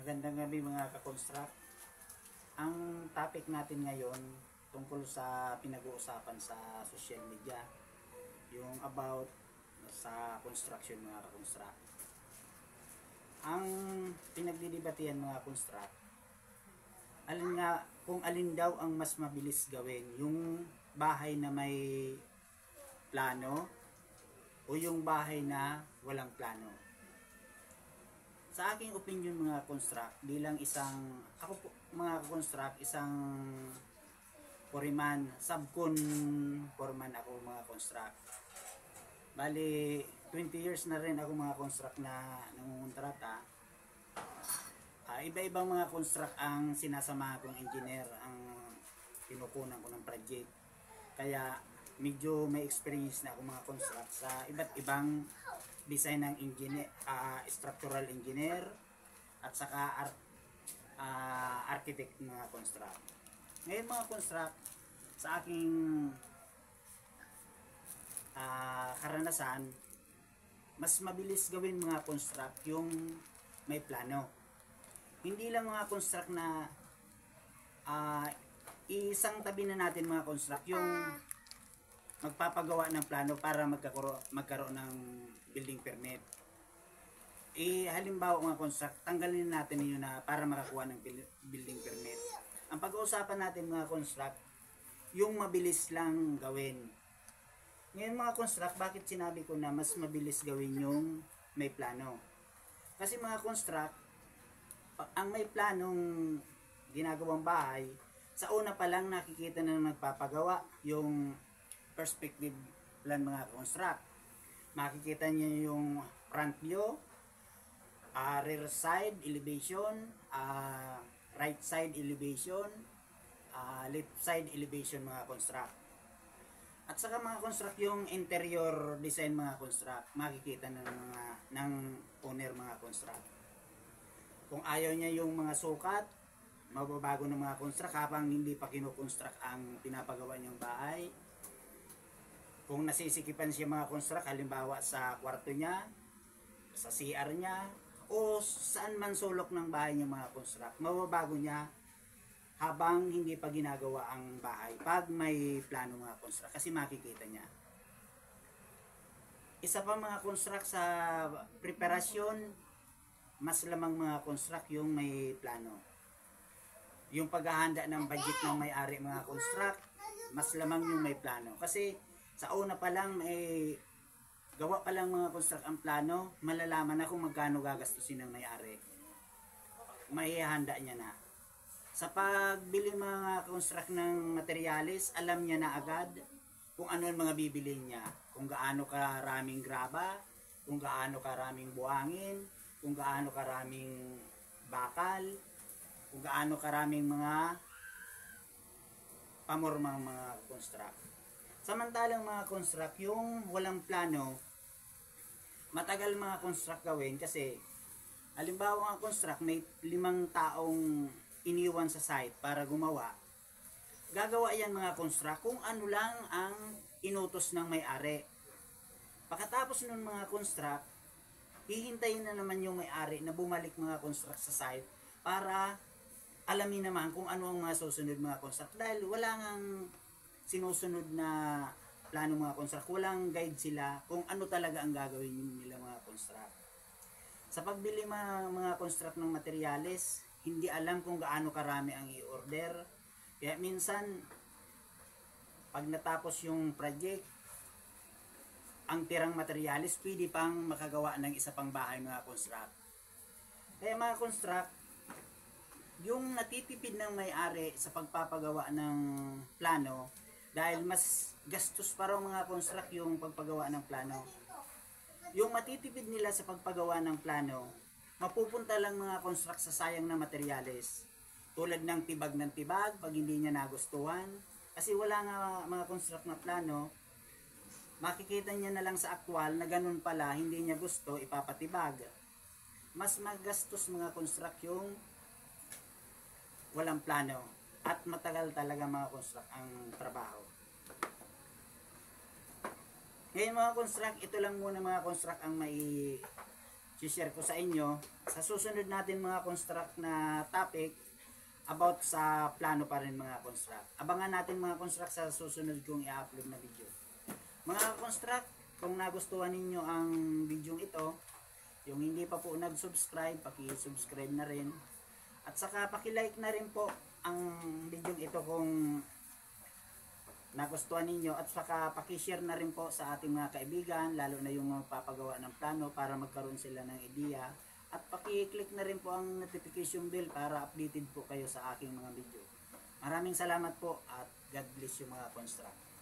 Magandang gabi mga ka-construct. Ang topic natin ngayon tungkol sa pinag-uusapan sa social media, yung about sa construction mga ka-construct. Ang pinagdidebatihan mga construct, kung alin daw ang mas mabilis gawin, yung bahay na may plano o yung bahay na walang plano. Sa aking opinion mga construct, bilang ako po, mga construct, isang foreman, subcon foreman ako mga construct. Bali, 20 years na rin ako mga construct na nangungontrata. Iba-ibang mga construct ang sinasama kong engineer, ang pinukunan ko ng project. Kaya medyo may experience na ako mga construct sa iba't ibang design ng engineer, structural engineer at saka architect mga construct. Ngayon mga construct, sa aking karanasan, mas mabilis gawin mga construct yung may plano. Hindi lang mga construct na isang tabi na natin mga construct yung magpapagawa ng plano para magkaroon ng building permit. Halimbawa mga construct, tanggalin natin yun na para makakuha ng building permit. Ang pag-uusapan natin mga construct, yung mabilis lang gawin. Ngayon mga construct, bakit sinabi ko na mas mabilis gawin yung may plano? Kasi mga construct, ang may planong ginagawang bahay, sa una pa lang nakikita na nagpapagawa yung perspective plan mga construct. Makikita niyo yung front view, rear side elevation, right side elevation, left side elevation mga construct. At saka mga construct yung interior design mga construct, makikita ng owner mga construct. Kung ayaw niya yung mga sukat, mababago ng mga construct habang hindi pa kino-construct ang pinapagawa niyang bahay. Kung nasisikipan siya mga construct, halimbawa sa kwarto niya, sa CR niya, o saan man sulok ng bahay niya mga construct, mababago niya habang hindi pa ginagawa ang bahay pag may plano mga construct, kasi makikita niya. Isa pa mga construct sa preparasyon, mas lamang mga construct yung may plano. Yung paghahanda ng budget ng may-ari mga construct, mas lamang yung may plano. Kasi sa una pa lang, gawa pa lang mga construct ang plano, malalaman na kung magkano gagastusin ng may-ari. Maihahanda niya na. Sa pagbili mga construct ng materialis, alam niya na agad kung ano ang mga bibili niya. Kung gaano karaming graba, kung gaano karaming buhangin, kung gaano karaming bakal, kung gaano karaming mga pamormang mga construct. Samantalang mga construct, yung walang plano, matagal mga construct gawin kasi halimbawa mga construct, may 5 taong iniwan sa site para gumawa. Gagawa yan mga construct kung ano lang ang inutos ng may-ari. Pagkatapos nun mga construct, hihintayin na naman yung may-ari na bumalik mga construct sa site para alamin naman kung ano ang mga susunod mga construct. Dahil wala ngang sinusunod na plano mga construct, walang guide sila kung ano talaga ang gagawin nila mga construct. Sa pagbili mga construct ng materyales, hindi alam kung gaano karami ang i-order. Kaya minsan, pag natapos yung project, ang tirang materyales, pwede pang makagawa ng isa pang bahay mga construct. Kaya mga construct, yung natitipid ng may-ari sa pagpapagawa ng plano, dahil mas gastos pa raw mga construct yung pagpagawa ng plano. Yung matitipid nila sa pagpagawa ng plano, mapupunta lang mga construct sa sayang na materyales. Tulad ng tibag pag hindi niya nagustuhan. Kasi wala nga mga construct na plano, makikita niya na lang sa aktual na ganun pala, hindi niya gusto, ipapatibag. Mas magastos mga construct yung walang plano. At matagal talaga mga construct ang trabaho. Ngayon mga construct, ito lang muna mga construct ang may share ko sa inyo sa susunod natin mga construct na topic about sa plano pa rin mga construct. Abangan natin mga construct sa susunod kong i-upload na video. Mga construct, kung nagustuhan ninyo ang video ito, yung hindi pa po nag-subscribe, paki-subscribe na rin. At saka paki-like na rin po ang video ito kung nagustuhan ninyo, at saka paki-share na rin po sa ating mga kaibigan, lalo na yung magpapagawa ng plano para magkaroon sila ng ideya, at paki-click na rin po ang notification bell para updated po kayo sa aking mga video. Maraming salamat po at God bless you mga construct.